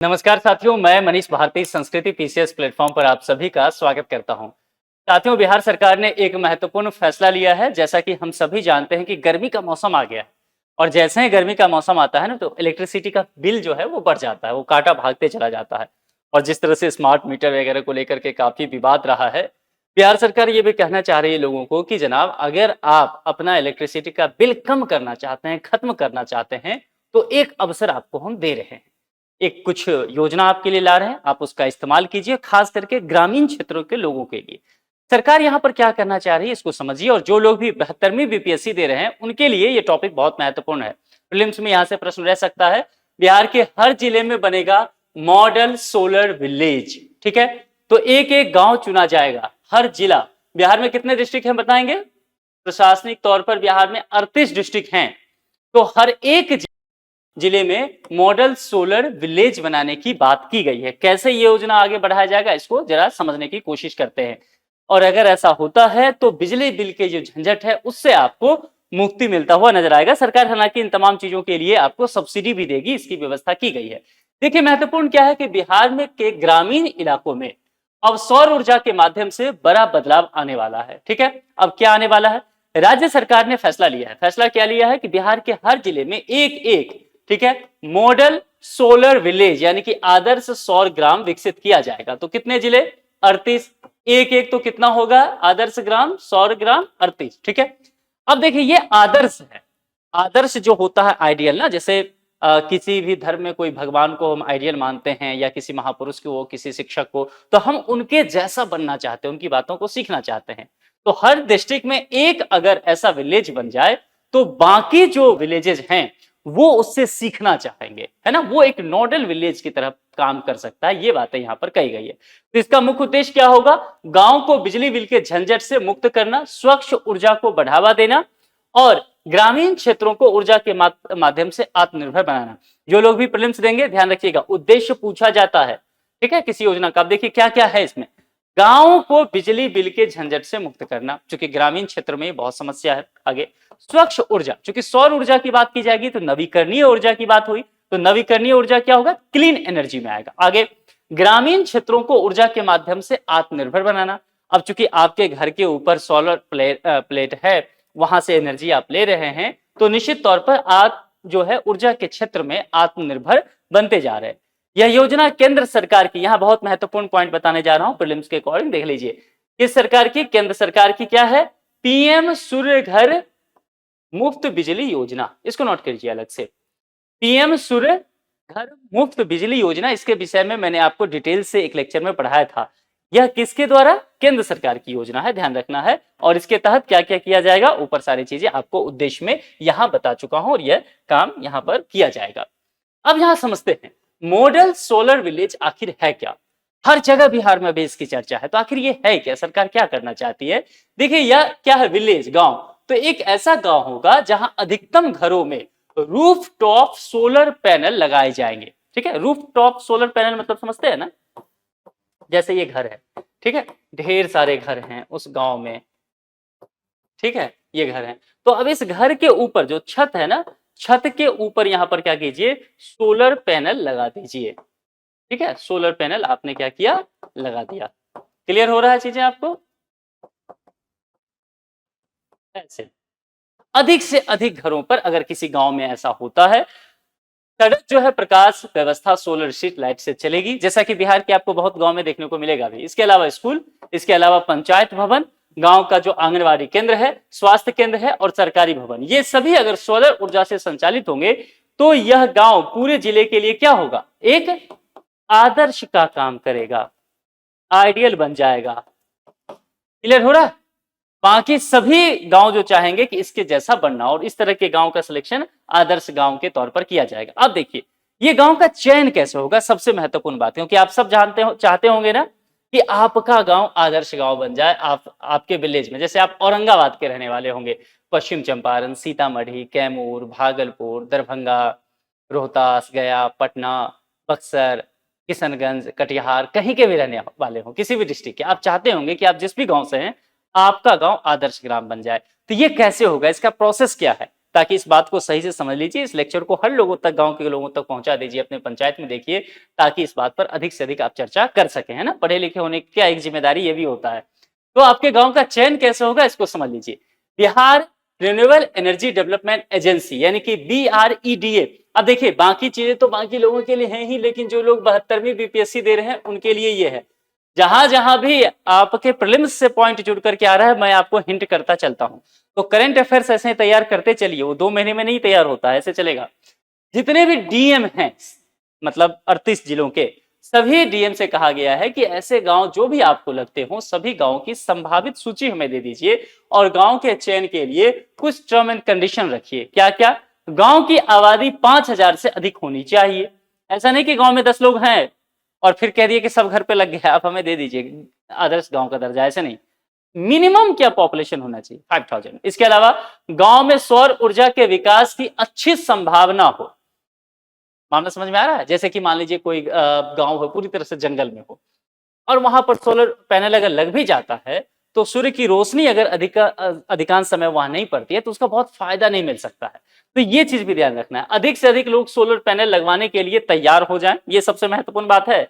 नमस्कार साथियों, मैं मनीष भारती संस्कृति पीसीएस प्लेटफॉर्म पर आप सभी का स्वागत करता हूं। साथियों, बिहार सरकार ने एक महत्वपूर्ण फैसला लिया है। जैसा कि हम सभी जानते हैं कि गर्मी का मौसम आ गया है और जैसे ही गर्मी का मौसम आता है ना, तो इलेक्ट्रिसिटी का बिल जो है वो बढ़ जाता है, वो कांटा भागते चला जाता है। और जिस तरह से स्मार्ट मीटर वगैरह को लेकर के काफी विवाद रहा है, बिहार सरकार ये भी कहना चाह रही है लोगों को कि जनाब, अगर आप अपना इलेक्ट्रिसिटी का बिल कम करना चाहते हैं, खत्म करना चाहते हैं, तो एक अवसर आपको हम दे रहे हैं। एक कुछ योजना आपके लिए ला रहे हैं, आप उसका इस्तेमाल कीजिए, खास करके ग्रामीण क्षेत्रों के लोगों के लिए। सरकार यहाँ पर क्या करना चाह रही है, इसको समझिए। और जो लोग भी 72वीं बीपीएससी दे रहे हैं, उनके लिए ये टॉपिक बहुत महत्वपूर्ण है। प्रीलिम्स में यहाँ से प्रश्न रह सकता है, बिहार के हर जिले में बनेगा मॉडल सोलर विलेज। ठीक है, तो एक एक गांव चुना जाएगा, हर जिला। बिहार में कितने डिस्ट्रिक्ट हैं बताएंगे? प्रशासनिक तौर पर बिहार में 38 डिस्ट्रिक्ट हैं, तो हर एक जिले में मॉडल सोलर विलेज बनाने की बात की गई है। कैसे ये योजना आगे बढ़ाया जाएगा, इसको जरा समझने की कोशिश करते हैं। और अगर ऐसा होता है तो बिजली बिल के जो झंझट है उससे आपको मुक्ति मिलता हुआ नजर आएगा। सरकार हालांकि इन तमाम चीजों के लिए आपको सब्सिडी भी देगी, इसकी व्यवस्था की गई है। देखिए, महत्वपूर्ण क्या है कि बिहार में के ग्रामीण इलाकों में अब सौर ऊर्जा के माध्यम से बड़ा बदलाव आने वाला है। ठीक है, अब क्या आने वाला है? राज्य सरकार ने फैसला लिया है। फैसला क्या लिया है कि बिहार के हर जिले में एक एक, ठीक है, मॉडल सोलर विलेज यानी कि आदर्श सौर ग्राम विकसित किया जाएगा। तो कितने जिले? 38। एक एक तो कितना होगा? आदर्श ग्राम, सौर ग्राम 38। ठीक है, अब देखिए, ये आदर्श है। आदर्श जो होता है आइडियल ना, जैसे किसी भी धर्म में कोई भगवान को हम आइडियल मानते हैं, या किसी महापुरुष को, किसी शिक्षक को, तो हम उनके जैसा बनना चाहते हैं, उनकी बातों को सीखना चाहते हैं। तो हर डिस्ट्रिक्ट में एक अगर ऐसा विलेज बन जाए, तो बाकी जो विलेजेस हैं वो उससे सीखना चाहेंगे, है ना। वो एक नोडल विलेज की तरह काम कर सकता है। ये बातें यहां पर कही गई है। तो इसका मुख्य उद्देश्य क्या होगा? गांव को बिजली बिल के झंझट से मुक्त करना, स्वच्छ ऊर्जा को बढ़ावा देना और ग्रामीण क्षेत्रों को ऊर्जा के माध्यम से आत्मनिर्भर बनाना। जो लोग भी प्रीलिम्स देंगे, ध्यान रखिएगा, उद्देश्य पूछा जाता है, ठीक है, किसी योजना का। अब देखिए क्या क्या है इसमें। गांव को बिजली बिल के झंझट से मुक्त करना, क्योंकि ग्रामीण क्षेत्र में बहुत समस्या है। आगे स्वच्छ ऊर्जा, क्योंकि सौर ऊर्जा की बात की जाएगी तो नवीकरणीय ऊर्जा की बात हुई, तो नवीकरणीय ऊर्जा क्या होगा? क्लीन एनर्जी में आएगा। आगे ग्रामीण क्षेत्रों को ऊर्जा के माध्यम से आत्मनिर्भर बनाना। अब चूंकि आपके घर के ऊपर सोलर प्लेट है, वहां से एनर्जी आप ले रहे हैं, तो निश्चित तौर पर आप जो है ऊर्जा के क्षेत्र में आत्मनिर्भर बनते जा रहे हैं। यह योजना केंद्र सरकार की, यहां बहुत महत्वपूर्ण पॉइंट बताने जा रहा हूं, प्रीलिम्स के अकॉर्डिंग देख लीजिए। किस सरकार की? केंद्र सरकार की। क्या है? पीएम सूर्य घर मुफ्त बिजली योजना। इसको नोट कीजिए अलग से, पीएम सूर्य घर मुफ्त बिजली योजना। इसके विषय में मैंने आपको डिटेल से एक लेक्चर में पढ़ाया था। यह किसके द्वारा? केंद्र सरकार की योजना है, ध्यान रखना है। और इसके तहत क्या क्या किया जाएगा, ऊपर सारी चीजें आपको उद्देश्य में यहां बता चुका हूं, और यह काम यहां पर किया जाएगा। अब यहां समझते हैं मॉडल सोलर विलेज आखिर है क्या। हर जगह बिहार में भी इसकी चर्चा है, तो आखिर ये है क्या, सरकार क्या करना चाहती है? देखिए, यह क्या है? विलेज, गांव। तो एक ऐसा गांव होगा जहां अधिकतम घरों में रूफटॉप सोलर पैनल लगाए जाएंगे। ठीक है, रूफटॉप सोलर पैनल मतलब समझते हैं ना, जैसे ये घर है, ठीक है, ढेर सारे घर हैं उस गांव में, ठीक है, ये घर है। तो अब इस घर के ऊपर जो छत है ना, छत के ऊपर यहां पर क्या कीजिए? सोलर पैनल लगा दीजिए। ठीक है, सोलर पैनल आपने क्या किया? लगा दिया। क्लियर हो रहा है चीजें आपको? ऐसे अधिक से अधिक घरों पर अगर किसी गांव में ऐसा होता है, सड़क जो है प्रकाश व्यवस्था सोलर स्ट्रीट लाइट से चलेगी, जैसा कि बिहार के आपको बहुत गांव में देखने को मिलेगा भी। इसके अलावा स्कूल, इसके अलावा पंचायत भवन, गांव का जो आंगनवाड़ी केंद्र है, स्वास्थ्य केंद्र है और सरकारी भवन, ये सभी अगर सोलर ऊर्जा से संचालित होंगे, तो यह गांव पूरे जिले के लिए क्या होगा? एक आदर्श का काम करेगा, आइडियल बन जाएगा। क्लियर हो रहा है? बाकी सभी गांव जो चाहेंगे कि इसके जैसा बनना, और इस तरह के गांव का सिलेक्शन आदर्श गांव के तौर पर किया जाएगा। अब देखिए, ये गांव का चयन कैसे होगा, सबसे महत्वपूर्ण बात, क्योंकि आप सब जानते हो, चाहते होंगे ना कि आपका गांव आदर्श गांव बन जाए। आपके विलेज में, जैसे आप औरंगाबाद के रहने वाले होंगे, पश्चिम चंपारण, सीतामढ़ी, कैमूर, भागलपुर, दरभंगा, रोहतास, गया, पटना, बक्सर, किशनगंज, कटिहार, कहीं के भी रहने वाले हो, किसी भी डिस्ट्रिक्ट के, आप चाहते होंगे कि आप जिस भी गांव से हैं, आपका गांव आदर्श ग्राम बन जाए। तो ये कैसे होगा, इसका प्रोसेस क्या है? ताकि इस बात को सही से समझ लीजिए, इस लेक्चर को हर लोगों तक, गांव के लोगों तक पहुंचा दीजिए, अपने पंचायत में देखिए, ताकि इस बात पर अधिक से अधिक आप चर्चा कर सकें, है ना। पढ़े लिखे होने की क्या एक जिम्मेदारी ये भी होता है। तो आपके गांव का चयन कैसे होगा इसको समझ लीजिए। Bihar renewable energy development agency यानी कि BREDA। अब देखिए बाकी चीजें तो बाकी लोगों के लिए हैं ही, लेकिन जो लोग 72वीं बीपीएससी दे रहे हैं उनके लिए ये है। जहां जहां भी आपके प्रीलिम्स से पॉइंट जुड़ करके आ रहा है, मैं आपको हिंट करता चलता हूं। तो करंट अफेयर्स ऐसे तैयार करते चलिए, वो 2 महीने में नहीं तैयार होता है, ऐसे चलेगा। जितने भी डीएम हैं, मतलब 38 जिलों के सभी डीएम से कहा गया है कि ऐसे गांव जो भी आपको लगते हो, सभी गांवों की संभावित सूची हमें दे दीजिए और गांव के चयन के लिए कुछ टर्म एंड कंडीशन रखिए। क्या क्या? गांव की आबादी 5000 से अधिक होनी चाहिए। ऐसा नहीं कि गांव में 10 लोग हैं और फिर कह दिए कि सब घर पे लग गया, आप हमें दे दीजिए आदर्श गांव का दर्जा, ऐसे नहीं। मिनिमम क्या पॉपुलेशन होना चाहिए? 5000। इसके अलावा गांव में सौर ऊर्जा के विकास की अच्छी संभावना हो। मामला समझ में आ रहा है? जैसे कि मान लीजिए कोई गांव हो पूरी तरह से जंगल में हो और वहां पर सोलर पैनल अगर लग भी जाता है तो सूर्य की रोशनी अगर अधिकांश समय वहां नहीं पड़ती है तो उसका बहुत फायदा नहीं मिल सकता है। तो ये चीज भी ध्यान रखना है। अधिक से अधिक लोग सोलर पैनल लगवाने के लिए तैयार हो जाएं, ये सबसे महत्वपूर्ण बात है।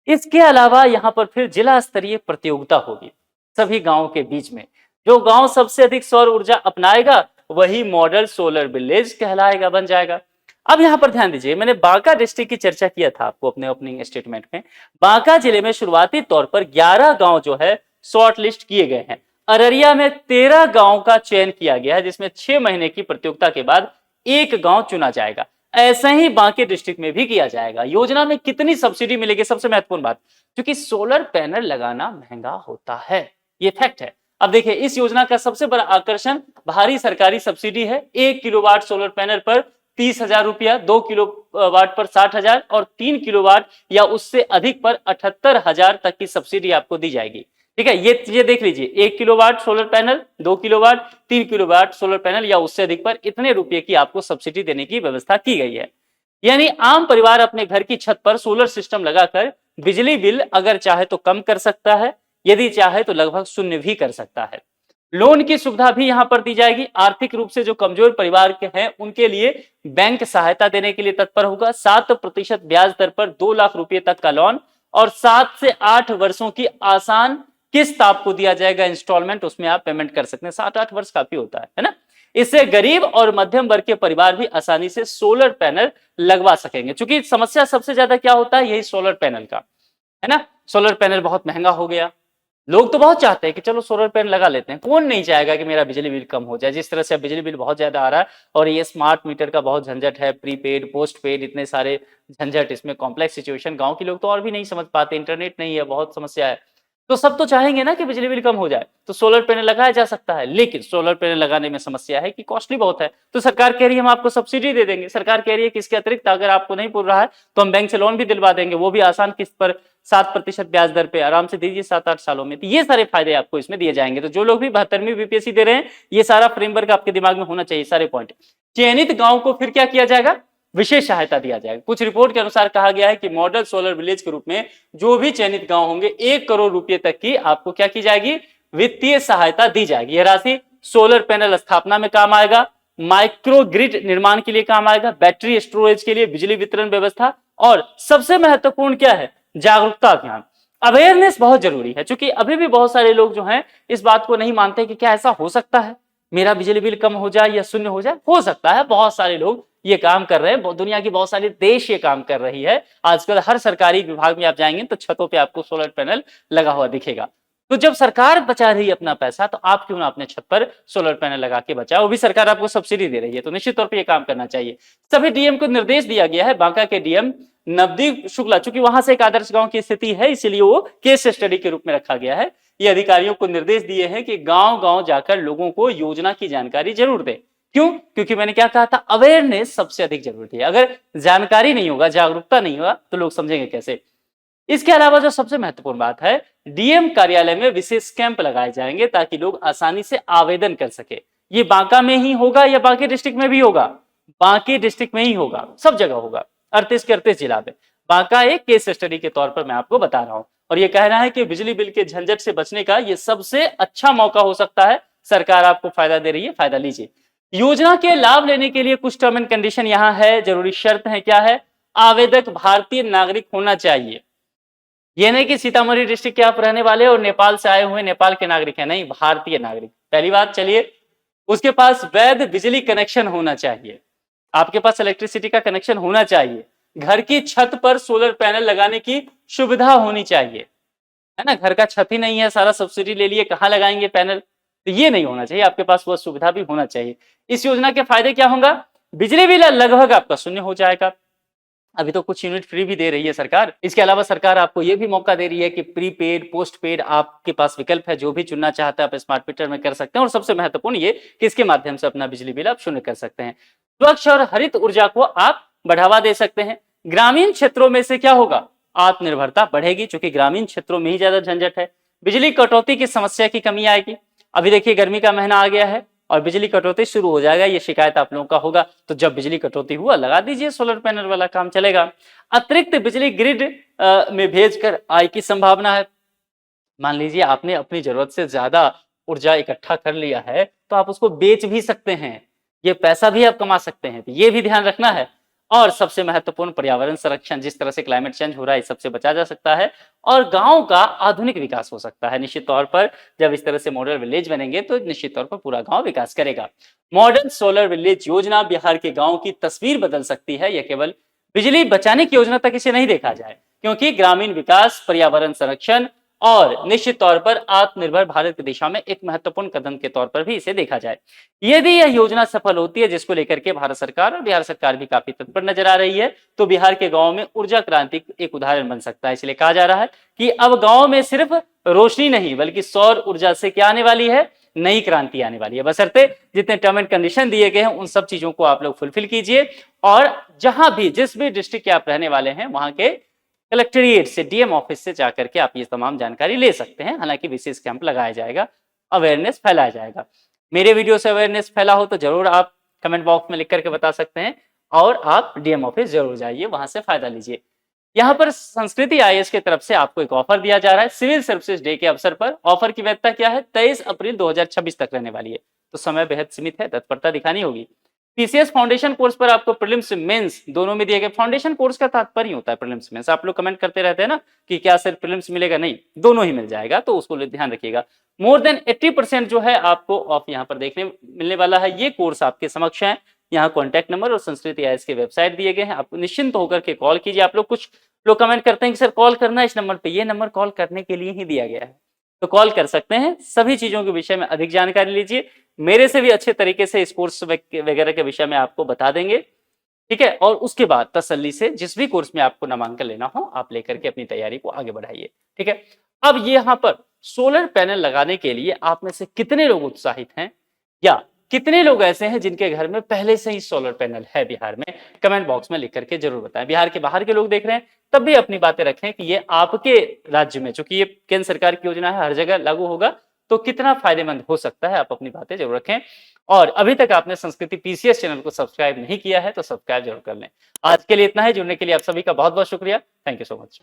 इसके अलावा यहाँ पर फिर जिला स्तरीय प्रतियोगिता होगी सभी गांवों के बीच में। जो गांव सबसे अधिक सौर ऊर्जा अपनाएगा वही मॉडल सोलर विलेज कहलाएगा, बन जाएगा। अब यहां पर ध्यान दीजिए, मैंने बांका डिस्ट्रिक्ट की चर्चा किया था आपको अपने ओपनिंग स्टेटमेंट में। बांका जिले में शुरुआती तौर पर 11 गांव जो है शॉर्ट लिस्ट किए गए हैं। अररिया में 13 गांव का चयन किया गया है, जिसमें 6 महीने की प्रतियोगिता के बाद एक गांव चुना जाएगा। ऐसा ही बांके डिस्ट्रिक्ट में भी किया जाएगा। योजना में कितनी सब्सिडी मिलेगी, सबसे महत्वपूर्ण बात, क्योंकि सोलर पैनल लगाना महंगा होता है, ये फैक्ट है। अब देखिए इस योजना का सबसे बड़ा आकर्षण भारी सरकारी सब्सिडी है। 1 किलोवाट सोलर पैनल पर 30,000 रुपया, 2 किलोवाट पर 60,000 और 3 किलोवाट या उससे अधिक पर 78,000 तक की सब्सिडी आपको दी जाएगी। ठीक है, ये देख लीजिए, 1 kilowatt solar panel, 2 kilowatt, 3 kilowatt solar panel या उससे अधिक पर इतने रुपए की आपको सब्सिडी देने की व्यवस्था की गई है। यानी आम परिवार अपने घर की छत पर सोलर सिस्टम लगाकर बिजली बिल अगर चाहे तो कम कर सकता है, यदि चाहे तो लगभग शून्य भी कर सकता है। लोन की सुविधा भी यहां पर दी जाएगी। आर्थिक रूप से जो कमजोर परिवार के हैं उनके लिए बैंक सहायता देने के लिए तत्पर होगा। 7% ब्याज दर पर 2 लाख रुपए तक का लोन और 7 से 8 वर्षों की आसान किस्त आपको दिया जाएगा, इंस्टॉलमेंट, उसमें आप पेमेंट कर सकते हैं। 7-8 वर्ष काफी होता है ना। इससे गरीब और मध्यम वर्ग के परिवार भी आसानी से सोलर पैनल लगवा सकेंगे। क्योंकि समस्या सबसे ज्यादा क्या होता है, यही सोलर पैनल का है ना। सोलर पैनल बहुत महंगा हो गया। लोग तो बहुत चाहते हैं कि चलो सोलर पैनल लगा लेते हैं, कौन नहीं चाहेगा कि मेरा बिजली बिल कम हो जाए। जिस तरह से बिजली बिल बहुत ज्यादा आ रहा है और ये स्मार्ट मीटर का बहुत झंझट है, प्रीपेड पोस्ट पेड, इतने सारे झंझट, इसमें कॉम्प्लेक्स सिचुएशन, गांव के लोग तो और भी नहीं समझ पाते, इंटरनेट नहीं है, बहुत समस्या है। तो सब तो चाहेंगे ना कि बिजली बिल कम हो जाए, तो सोलर पैनल लगाया जा सकता है। लेकिन सोलर पैनल लगाने में समस्या है कि कॉस्टली बहुत है। तो सरकार कह रही है हम आपको सब्सिडी दे देंगे। सरकार कह रही है कि इसके अतिरिक्त अगर आपको नहीं पुर रहा है तो हम बैंक से लोन भी दिलवा देंगे, वो भी आसान किस्त पर 7% ब्याज दर पे आराम से दीजिए 7-8 सालों में। तो ये सारे फायदे आपको इसमें दिए जाएंगे। तो जो लोग भी 72वीं बीपीएससी दे रहे हैं, ये सारा फ्रेमवर्क आपके दिमाग में होना चाहिए, सारे पॉइंट। चयनित गांव को फिर क्या किया जाएगा, विशेष सहायता दिया जाएगा। कुछ रिपोर्ट के अनुसार कहा गया है कि मॉडल सोलर विलेज के रूप में जो भी चयनित गांव होंगे 1 करोड़ रुपए तक की आपको क्या की जाएगी, वित्तीय सहायता दी जाएगी। यह राशि सोलर पैनल स्थापना में काम आएगा, माइक्रो ग्रिड निर्माण के लिए काम आएगा, बैटरी स्टोरेज के लिए, बिजली वितरण व्यवस्था, और सबसे महत्वपूर्ण क्या है, जागरूकता अभियान। अवेयरनेस बहुत जरूरी है, क्योंकि अभी भी बहुत सारे लोग जो हैं इस बात को नहीं मानते कि क्या ऐसा हो सकता है, मेरा बिजली बिल कम हो जाए या शून्य हो जाए। हो सकता है, बहुत सारे लोग ये काम कर रहे हैं, दुनिया की बहुत सारे देश ये काम कर रही है। आजकल हर सरकारी विभाग में आप जाएंगे तो छतों पे आपको सोलर पैनल लगा हुआ दिखेगा। तो जब सरकार बचा रही है अपना पैसा, तो आप क्यों ना अपने छत पर सोलर पैनल लगा के बचाओ, वो भी सरकार आपको सब्सिडी दे रही है, तो निश्चित तौर पर यह काम करना चाहिए। सभी डीएम को निर्देश दिया गया है। बांका के डीएम नवदीप शुक्ला, चूंकि वहां से एक आदर्श गांव की स्थिति है, इसीलिए वो केस स्टडी के रूप में रखा गया है। ये अधिकारियों को निर्देश दिए हैं कि गांव गांव जाकर लोगों को योजना की जानकारी जरूर दें। क्यों? क्योंकि मैंने क्या कहा था, अवेयरनेस सबसे अधिक जरूरी है। अगर जानकारी नहीं होगा, जागरूकता नहीं होगा, तो लोग समझेंगे कैसे। इसके अलावा जो सबसे महत्वपूर्ण बात है, डीएम कार्यालय में विशेष कैंप लगाए जाएंगे ताकि लोग आसानी से आवेदन कर सके। ये बांका में ही होगा या बाकी डिस्ट्रिक्ट में भी होगा? बाकी डिस्ट्रिक्ट में ही होगा, सब जगह होगा, 38 के 38 जिला में। बांका एक केस स्टडी के तौर पर मैं आपको बता रहा हूं, और ये कहना है कि बिजली बिल के झंझट से बचने का ये सबसे अच्छा मौका हो सकता है। सरकार आपको फायदा दे रही है, फायदा लीजिए। योजना के लाभ लेने के लिए कुछ टर्म एंड कंडीशन यहाँ है, जरूरी शर्त है, क्या है? आवेदक भारतीय नागरिक होना चाहिए। ये नहीं कि सीतामढ़ी डिस्ट्रिक्ट के आप रहने वाले और नेपाल से आए हुए नेपाल के नागरिक है, नहीं, भारतीय नागरिक पहली बात। चलिए, उसके पास वैध बिजली कनेक्शन होना चाहिए, आपके पास इलेक्ट्रिसिटी का कनेक्शन होना चाहिए, घर की छत पर सोलर पैनल लगाने की सुविधा होनी चाहिए, है ना। घर का छत ही नहीं है, सारा सब्सिडी ले लिए, कहां लगाएंगे पैनल? तो ये नहीं होना चाहिए, आपके पास वो सुविधा भी होना चाहिए। इस योजना के फायदे क्या होगा? बिजली बिल लगभग आपका शून्य हो जाएगा, अभी तो कुछ यूनिट फ्री भी दे रही है सरकार। इसके अलावा सरकार आपको यह भी मौका दे रही है कि प्रीपेड पोस्ट पेड आपके पास विकल्प है, जो भी चुनना चाहता है आप स्मार्ट मीटर में कर सकते हैं। और सबसे महत्वपूर्ण ये कि इसके माध्यम से अपना बिजली बिल आप शून्य कर सकते हैं। स्वच्छ और हरित ऊर्जा को आप बढ़ावा दे सकते हैं। ग्रामीण क्षेत्रों में से क्या होगा? आत्मनिर्भरता बढ़ेगी, क्योंकि ग्रामीण क्षेत्रों में ही ज्यादा झंझट है। बिजली कटौती की समस्या की कमी आएगी। अभी देखिए गर्मी का महीना आ गया है और बिजली कटौती शुरू हो जाएगा, ये शिकायत आप लोगों का होगा। तो जब बिजली कटौती हुआ लगा दीजिए सोलर पैनल वाला, काम चलेगा। अतिरिक्त बिजली ग्रिड में भेजकर आय की संभावना है। मान लीजिए आपने अपनी जरूरत से ज्यादा ऊर्जा इकट्ठा कर लिया है, तो आप उसको बेच भी सकते हैं, ये पैसा भी आप कमा सकते हैं, तो ये भी ध्यान रखना है। और सबसे महत्वपूर्ण पर्यावरण संरक्षण, जिस तरह से क्लाइमेट चेंज हो रहा है, इस सबसे बचा जा सकता है और गांव का आधुनिक विकास हो सकता है। निश्चित तौर पर जब इस तरह से मॉडल विलेज बनेंगे तो निश्चित तौर पर पूरा गांव विकास करेगा। मॉडर्न सोलर विलेज योजना बिहार के गांव की तस्वीर बदल सकती है। यह केवल बिजली बचाने की योजना तक इसे नहीं देखा जाए, क्योंकि ग्रामीण विकास, पर्यावरण संरक्षण और निश्चित तौर पर आत्मनिर्भर भारत की दिशा में एक महत्वपूर्ण कदम के तौर पर भी इसे देखा जाए। यदि यह योजना सफल होती है, जिसको लेकर के भारत सरकार और बिहार सरकार भी काफी तत्पर नजर आ रही है, तो बिहार के गांव में ऊर्जा क्रांति एक उदाहरण बन सकता है। इसलिए कहा जा रहा है कि अब गांव में सिर्फ रोशनी नहीं बल्कि सौर ऊर्जा से क्या आने वाली है? नई क्रांति आने वाली है। बशर्ते जितने टर्म एंड कंडीशन दिए गए हैं उन सब चीजों को आप लोग फुलफिल कीजिए और जहां भी जिस भी डिस्ट्रिक्ट के आप रहने वाले हैं वहां के कलेक्ट्रेट से, डीएम ऑफिस से जाकर के आप ये तमाम जानकारी ले सकते हैं। हालांकि विशेष कैंप लगाया जाएगा, अवेयरनेस फैलाया जाएगा। मेरे वीडियो से अवेयरनेस फैला हो तो जरूर आप कमेंट बॉक्स में लिख करके बता सकते हैं और आप डीएम ऑफिस जरूर जाइए, वहां से फायदा लीजिए। यहाँ पर संस्कृति आईएएस की तरफ से आपको एक ऑफर दिया जा रहा है सिविल सर्विसेज डे के अवसर पर। ऑफर की वैधता क्या है? 23 अप्रैल 2026 तक रहने वाली है, तो समय बेहद सीमित है, तत्परता दिखानी होगी। पीसीएस फाउंडेशन कोर्स पर आपको प्रीलिम्स मेंस दोनों में दिए गए। फाउंडेशन कोर्स का तात्पर्य होता है प्रीलिम्स मेंस। आप लोग कमेंट करते रहते हैं ना कि क्या सिर्फ प्रीलिम्स मिलेगा, नहीं, दोनों ही मिल जाएगा, तो उसको ध्यान रखिएगा। मोर देन 80% जो है आपको ऑफ यहाँ पर देखने मिलने वाला है। ये कोर्स आपके समक्ष है। यहाँ कॉन्टैक्ट नंबर और संस्कृति आईएएस के वेबसाइट दिए गए हैं, आप निश्चिंत होकर के कॉल कीजिए। आप लोग कुछ लोग कमेंट करते हैं कि सर कॉल करना इस नंबर पे, ये नंबर कॉल करने के लिए ही दिया गया है, तो कॉल कर सकते हैं। सभी चीजों के विषय में अधिक जानकारी लीजिए, मेरे से भी अच्छे तरीके से इस कोर्स वगैरह के विषय में आपको बता देंगे, ठीक है। और उसके बाद तसल्ली से जिस भी कोर्स में आपको नामांकन लेना हो आप लेकर के अपनी तैयारी को आगे बढ़ाइए, ठीक है। अब ये यहाँ पर सोलर पैनल लगाने के लिए आप में से कितने लोग उत्साहित हैं, या कितने लोग ऐसे हैं जिनके घर में पहले से ही सोलर पैनल है बिहार में? कमेंट बॉक्स में लिख करके जरूर बताएं। बिहार के बाहर के लोग देख रहे हैं तब भी अपनी बातें रखें कि ये आपके राज्य में, चूंकि ये केंद्र सरकार की योजना है, हर जगह लागू होगा, तो कितना फायदेमंद हो सकता है, आप अपनी बातें जरूर रखें। और अभी तक आपने संस्कृति पीसीएस चैनल को सब्सक्राइब नहीं किया है तो सब्सक्राइब जरूर कर लें। आज के लिए इतना है, जुड़ने के लिए आप सभी का बहुत बहुत शुक्रिया। Thank you so much.